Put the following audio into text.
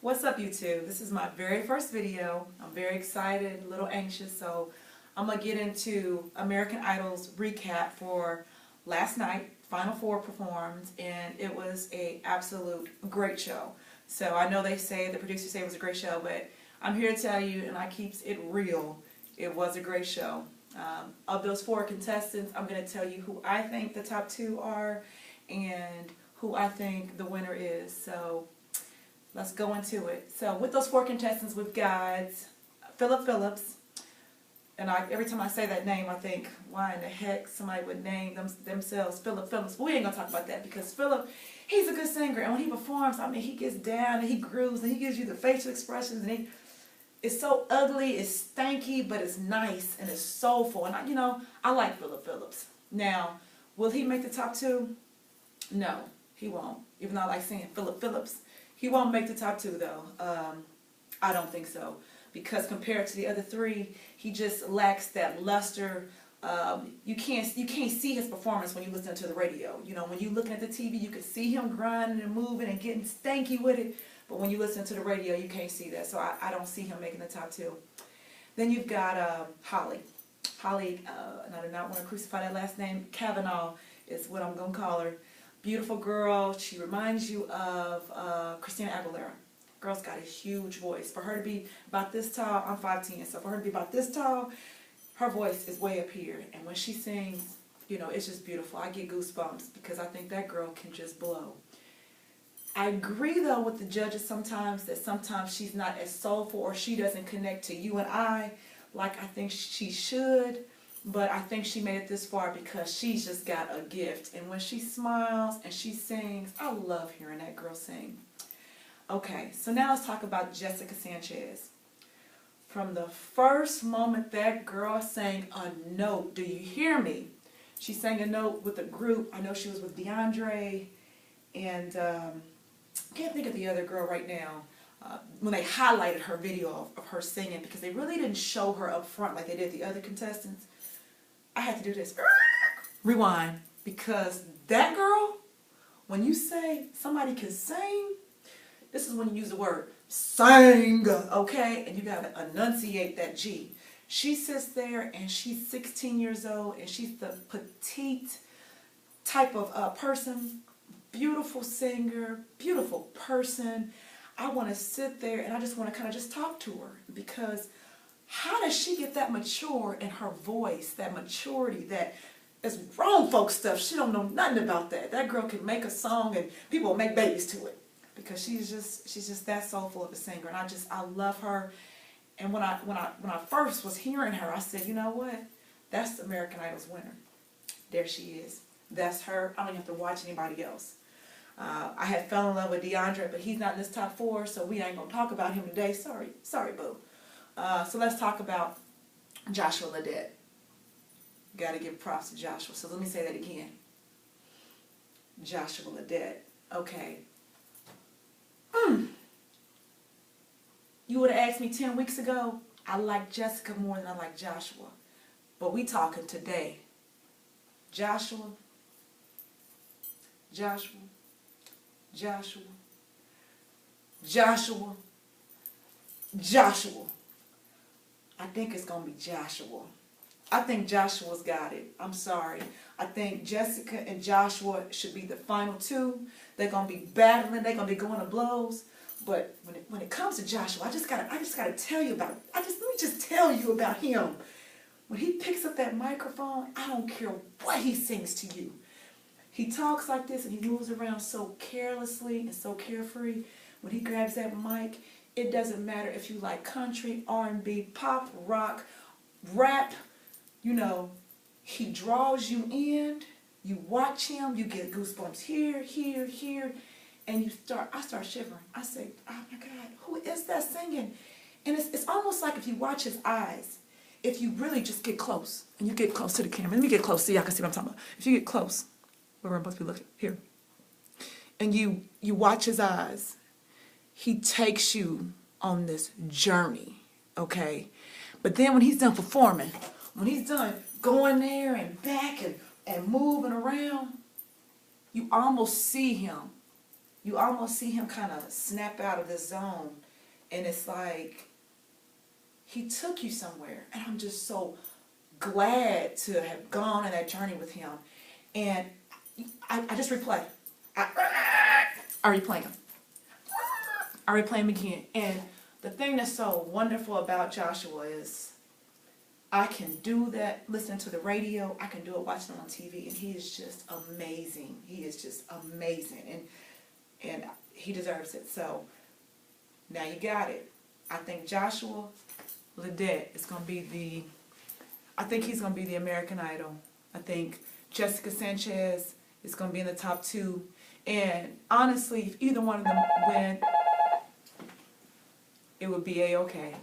What's up, YouTube? This is my very first video. I'm very excited, a little anxious, so I'm going to get into American Idol's recap for last night. Final Four performed, and it was an absolute great show. So I know the producers say it was a great show, but I'm here to tell you, and I keeps it real, it was a great show. Of those four contestants, I'm going to tell you who I think the top two are and who I think the winner is. So let's go into it. So with those four contestants, we've got Phillips. And every time I say that name, I think, why in the heck somebody would name themselves Phillip Phillips? But we ain't going to talk about that because Phillip, he's a good singer. And when he performs, I mean, he gets down and he grooves and he gives you the facial expressions. And it's so ugly, it's stanky, but it's nice and it's soulful. And, I like Phillip Phillips. Now, will he make the top two? No, he won't. Even though I like saying Phillip Phillips. He won't make the top two, though. I don't think so. Because compared to the other three, he just lacks that luster. You can't see his performance when you listen to the radio. When you're looking at the TV, you can see him grinding and moving and getting stanky with it. But when you listen to the radio, you can't see that. So I don't see him making the top two. Then you've got Hollie. Hollie, and I do not want to crucify that last name, Kavanaugh is what I'm going to call her. Beautiful girl. She reminds you of Christina Aguilera. Girl's got a huge voice. For her to be about this tall, I'm 5'10", so for her to be about this tall, her voice is way up here. And when she sings, it's just beautiful. I get goosebumps because I think that girl can just blow. I agree, though, with the judges sometimes that sometimes she's not as soulful or she doesn't connect to you and I like I think she should. But I think she made it this far because she's just got a gift. And when she smiles and she sings, I love hearing that girl sing. Okay, so now let's talk about Jessica Sanchez. From the first moment that girl sang a note, do you hear me? She sang a note with a group. I know she was with DeAndre and I can't think of the other girl right now. When they highlighted her video of her singing, because they really didn't show her up front like they did the other contestants. I had to do this. Rewind. Because that girl, when you say somebody can sing, this is when you use the word sing, okay? And you got to enunciate that G. She sits there and she's 16 years old and she's the petite type of person. Beautiful singer, beautiful person. I want to sit there and I just want to kind of just talk to her because how does she get that mature in her voice, that maturity, that is grown folk stuff? She don't know nothing about that. That girl can make a song and people will make babies to it because she's just that soulful of a singer, and I love her. And when I first was hearing her, I said, you know what? That's American Idol's winner. There she is. That's her. I don't have to watch anybody else. I had fell in love with DeAndre, but he's not in this top four, so we ain't gonna talk about him today. Sorry, boo. So let's talk about Joshua Ledette. Got to give props to Joshua. So let me say that again. Joshua Ledette. Okay. You would have asked me 10 weeks ago, I like Jessica more than I like Joshua. But we talking today. Joshua. I think it's going to be Joshua. I think Joshua's got it. I'm sorry. I think Jessica and Joshua should be the final two. They're going to be battling. They're going to be going to blows. But when it comes to Joshua, I just gotta tell you about it. Let me just tell you about him. When he picks up that microphone, I don't care what he sings to you. He talks like this and he moves around so carelessly and so carefree. When he grabs that mic, it doesn't matter if you like country, R&B, pop, rock, rap. He draws you in. You watch him, you get goosebumps here. And I start shivering. I say, oh my God, who is that singing? And it's almost like if you watch his eyes, if you really just get close, and you get close to the camera. Let me get close so y'all can see what I'm talking about. If you get close, where we're supposed to be looking, here. And you watch his eyes, he takes you on this journey, okay? But then when he's done performing, when he's done going there and back and moving around, you almost see him you almost see him kind of snap out of the zone, and it's like he took you somewhere, and I'm just so glad to have gone on that journey with him. And I just replay. I replay him. I replay him again. And the thing that's so wonderful about Joshua is I can do that listening to the radio. I can do it watching him on TV, and he is just amazing. He is just amazing, and he deserves it. So now you got it. I think Joshua Ledet is going to be he's going to be the American Idol. I think Jessica Sanchez is going to be in the top 2. And honestly, if either one of them win, it would be A-okay.